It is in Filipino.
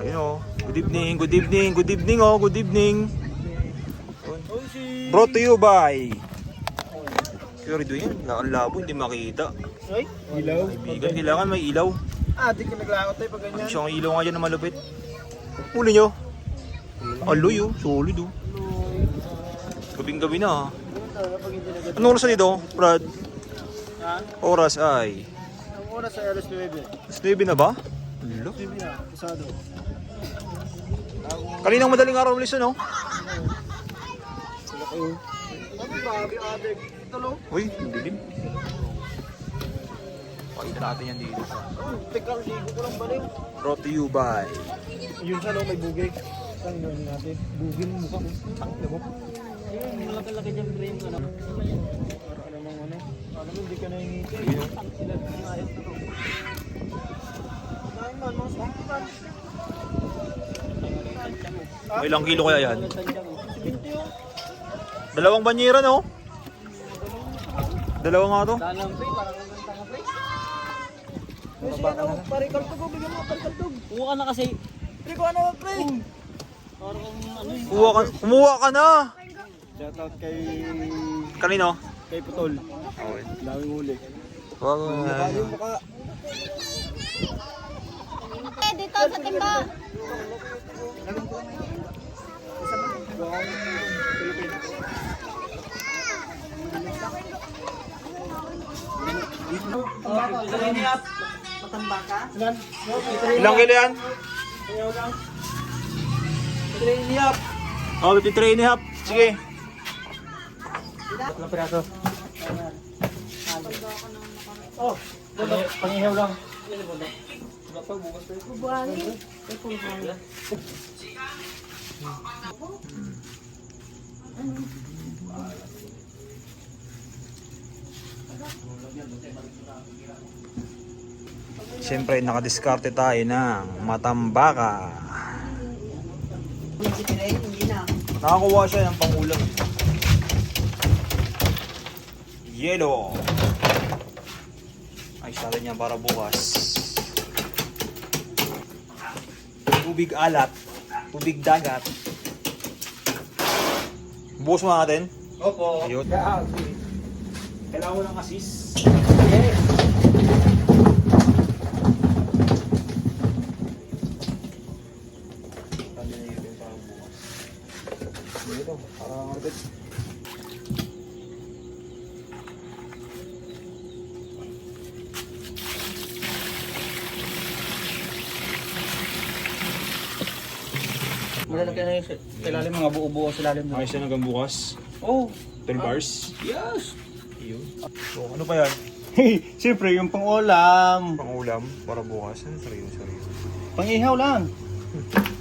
Ayun o. Good evening, good evening, good evening o, good evening. Brought to you by Pure Duyan. Ang labo, hindi makita. Ay, ilaw. Kaibigan, kailangan may ilaw. Di ka naglakot tayo pag ganyan. Isang ilaw nga dyan na malupit. Huli nyo. Aloy o, solid o. Gabing-gabi na. Anong oras na dito, Brad? Ha? Oras ay Ang oras ay alas 9. alas 9 na ba? Hello. 9 na, pasado. Kaninang madaling araw ulit no? Sila kayo. Ano grabe adik? Ito lo. Uy, dilim. Pakita natin yan dito. Tekang ligo ko lang balik. Brought to you by Yun siya no, may bugay. Saan gawin natin? Bugay mo mukha mo. Tangin mo. Malaki-laki dyan bro yung ano. Para namang ano. Alam mo, hindi ka nangingiti. Sila ng ayos na to. Dahil man, mga sangkitan. may ilang kilo kaya yan? 20 yung. Dalawang banyera no? Dalawa nga to. Dalang pre, parang ang tanga pre. Kasi ano, parikaltog ko, bigyan mo parikaltog. Uwa ka na kasi. Pre, kuha na pre. Parang ano yun. Kumuha ka na. Shoutout kay... Kanino? Kay Putol. Okay. Daming huli. Wag. Yung mukha. Dito sa timba. Ilang kilo yan? Trainiyap. Oh, 53 and a half. Sige. Tatlong piraso. Oh, pangihaw lang. Siyempre, nakadiskarte tayo ng matambaka. Nakakuha siya ng pangulam. Yellow. Ay, sa atin yan para bukas. Tubig alat. Tubig dagat. Bukas mo natin. Opo. Ayun. Kailangan mo ng asis. Yes. Dito, para marupit. Malalaki na yung ilalim, mga buo-buo sa ilalim. Ayos yan hanggang bukas. Oh, 12 bars. yes. Ayun. So, ano pa yan? Siyempre, yung pang-ulam. Pangulam para bukas. Ano, sarili. Pang-ihaw lang.